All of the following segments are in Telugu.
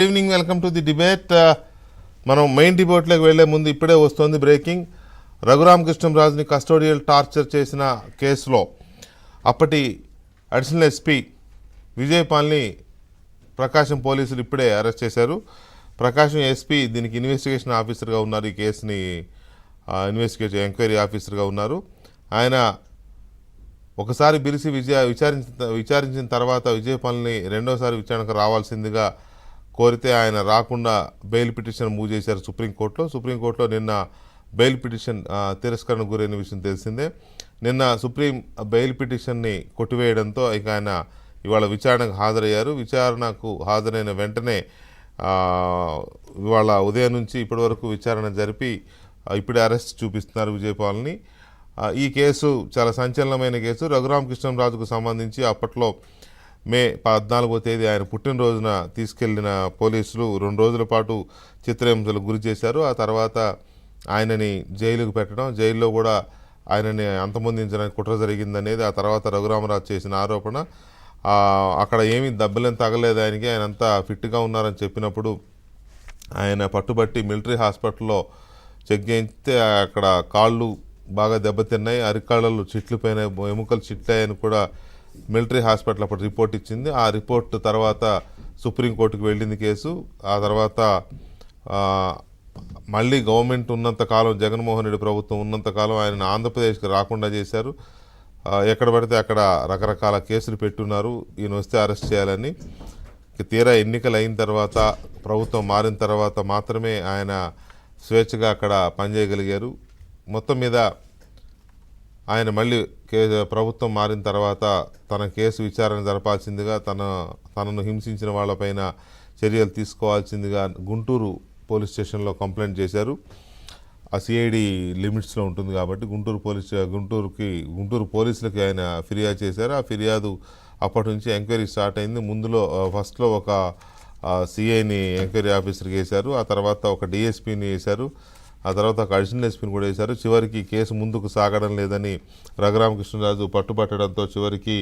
Evening welcome to the debate. మనం మెయిన్ డిబేట్లోకి వెళ్లే ముందు ఇప్పుడే వస్తుంది బ్రేకింగ్. రఘురామకృష్ణంరాజుని కస్టోడియల్ టార్చర్ చేసిన కేసులో అప్పటి అడిషనల్ ఎస్పీ విజయపాల్ని ప్రకాశం పోలీసులు ఇప్పుడే అరెస్ట్ చేశారు. ప్రకాశం ఎస్పీ దీనికి ఇన్వెస్టిగేషన్ ఆఫీసర్గా ఉన్నారు, ఈ కేసుని ఎంక్వైరీ ఆఫీసర్గా ఉన్నారు. ఆయన ఒకసారి పిలిచి విచారించిన తర్వాత విజయపాల్ని రెండోసారి విచారణకు రావాల్సిందిగా కోరితే ఆయన రాకుండా బెయిల్ పిటిషన్ మూవ్ చేశారు సుప్రీంకోర్టులో. సుప్రీంకోర్టులో నిన్న బెయిల్ పిటిషన్ తిరస్కరణ గురైన విషయం తెలిసిందే. నిన్న సుప్రీం బెయిల్ పిటిషన్ని కొట్టివేయడంతో ఇక ఆయన ఇవాళ విచారణకు హాజరయ్యారు. విచారణకు హాజరైన వెంటనే ఇవాళ ఉదయం నుంచి ఇప్పటి వరకు విచారణ జరిపి ఇప్పుడే అరెస్ట్ చూపిస్తున్నారు విజయపాల్ని. ఈ కేసు చాలా సంచలనమైన కేసు. రఘురామకృష్ణంరాజుకు సంబంధించి అప్పట్లో మే 14వ తేదీ ఆయన పుట్టినరోజున తీసుకెళ్లిన పోలీసులు 2 రోజుల పాటు చిత్రహింసలకు గురి చేశారు. ఆ తర్వాత ఆయనని జైలుకు పెట్టడం, జైల్లో కూడా ఆయనని అంతమొందించడానికి కుట్ర జరిగిందనేది ఆ తర్వాత రఘురామరాజు చేసిన ఆరోపణ. అక్కడ ఏమీ దెబ్బలేం తగలేదు ఆయనకి, ఆయన అంతా ఫిట్గా ఉన్నారని చెప్పినప్పుడు ఆయన పట్టుబట్టి మిలిటరీ హాస్పిటల్లో చెక్ చేయిస్తే అక్కడ కాళ్ళు బాగా దెబ్బతిన్నాయి, అరికాళ్ళలు చిట్లిపోయినాయి, ఎముకలు చిట్లాయని కూడా మిలిటరీ హాస్పిటల్ అప్పుడు రిపోర్ట్ ఇచ్చింది. ఆ రిపోర్ట్ తర్వాత సుప్రీంకోర్టుకు వెళ్ళింది కేసు. ఆ తర్వాత మళ్ళీ గవర్నమెంట్ ఉన్నంతకాలం, జగన్మోహన్ రెడ్డి ప్రభుత్వం ఉన్నంతకాలం ఆయన ఆంధ్రప్రదేశ్కి రాకుండా చేశారు. ఎక్కడ పడితే అక్కడ రకరకాల కేసులు పెట్టున్నారు ఈయన వస్తే అరెస్ట్ చేయాలని. తీరా ఎన్నికలు అయిన తర్వాత, ప్రభుత్వం మారిన తర్వాత మాత్రమే ఆయన స్వేచ్ఛగా అక్కడ పనిచేయగలిగారు. మొత్తం మీద ఆయన మళ్ళీ ప్రభుత్వం మారిన తర్వాత తన కేసు విచారణ జరపాల్సిందిగా, తనను హింసించిన వాళ్ళపైన చర్యలు తీసుకోవాల్సిందిగా గుంటూరు పోలీస్ స్టేషన్లో కంప్లైంట్ చేశారు. ఆ సిఐడి లిమిట్స్లో ఉంటుంది కాబట్టి గుంటూరు పోలీసులకి ఆయన ఫిర్యాదు చేశారు. ఆ ఫిర్యాదు అప్పటి నుంచి ఎంక్వైరీ స్టార్ట్ అయింది. ఫస్ట్లో ఒక సిఐని ఎంక్వైరీ ఆఫీసర్కి వేశారు, ఆ తర్వాత ఒక డిఎస్పీని వేశారు, ఆ తర్వాత ఒక అడిషనల్ ఎస్పీని కూడా వేశారు. చివరికి కేసు ముందుకు సాగడం లేదని రఘురామకృష్ణరాజు పట్టుబట్టడంతో చివరికి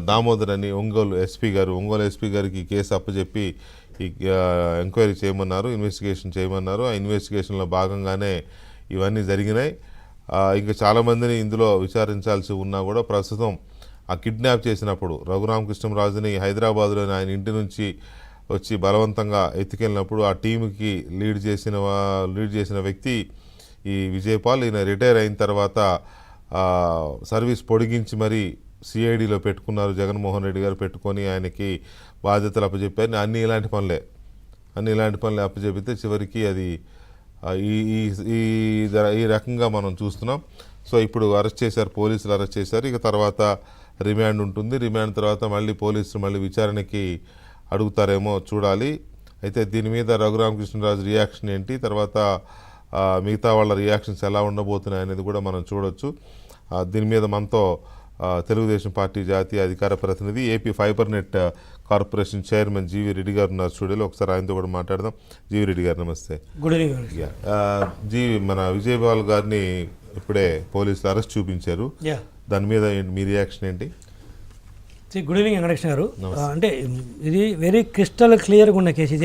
దామోదర్ అని ఒంగోలు ఎస్పీ గారికి కేసు అప్పచెప్పి ఈ ఎంక్వైరీ చేయమన్నారు, ఇన్వెస్టిగేషన్ చేయమన్నారు. ఆ ఇన్వెస్టిగేషన్లో భాగంగానే ఇవన్నీ జరిగినాయి. ఇంకా చాలామందిని ఇందులో విచారించాల్సి ఉన్నా కూడా ప్రస్తుతం ఆ కిడ్నాప్ చేసినప్పుడు రఘురామకృష్ణంరాజుని హైదరాబాద్లోని ఆయన ఇంటి నుంచి వచ్చి బలవంతంగా ఎత్తుకెళ్ళినప్పుడు ఆ టీంకి లీడ్ చేసిన వ్యక్తి ఈ విజయపాల్. ఈయన రిటైర్ అయిన తర్వాత సర్వీస్ పొడిగించి మరీ సిఐడిలో పెట్టుకున్నారు జగన్మోహన్ రెడ్డి గారు. పెట్టుకొని ఆయనకి బాధ్యతలు అప్పచెప్పారు. అన్ని ఇలాంటి పనులే అప్పచెప్పితే చివరికి అది ఈ రకంగా మనం చూస్తున్నాం. సో ఇప్పుడు పోలీసులు అరెస్ట్ చేశారు. ఇక తర్వాత రిమాండ్ ఉంటుంది. రిమాండ్ తర్వాత పోలీసులు విచారణకి అడుగుతారేమో చూడాలి. అయితే దీని మీద రఘురామకృష్ణరాజు రియాక్షన్ ఏంటి, తర్వాత మిగతా వాళ్ళ రియాక్షన్స్ ఎలా ఉండబోతున్నాయి అనేది కూడా మనం చూడొచ్చు. దీని మీద మనతో తెలుగుదేశం పార్టీ జాతీయ అధికార ప్రతినిధి, AP fiber net corporation chairman GV Reddy గారు ఉన్నారు స్టూడియోలో. ఒకసారి ఆయనతో కూడా మాట్లాడదాం. జీవి రెడ్డి గారు నమస్తే. Good evening. జీవి, మన విజయపాల్ గారిని ఇప్పుడే పోలీసులు అరెస్ట్ చూపించారు, దాని మీద మీ రియాక్షన్ ఏంటి? గుడ్ ఈవినింగ్ వెంకటకృష్ణ గారు. అంటే ఇది వెరీ క్రిస్టల్ క్లియర్గా ఉన్న కేసు.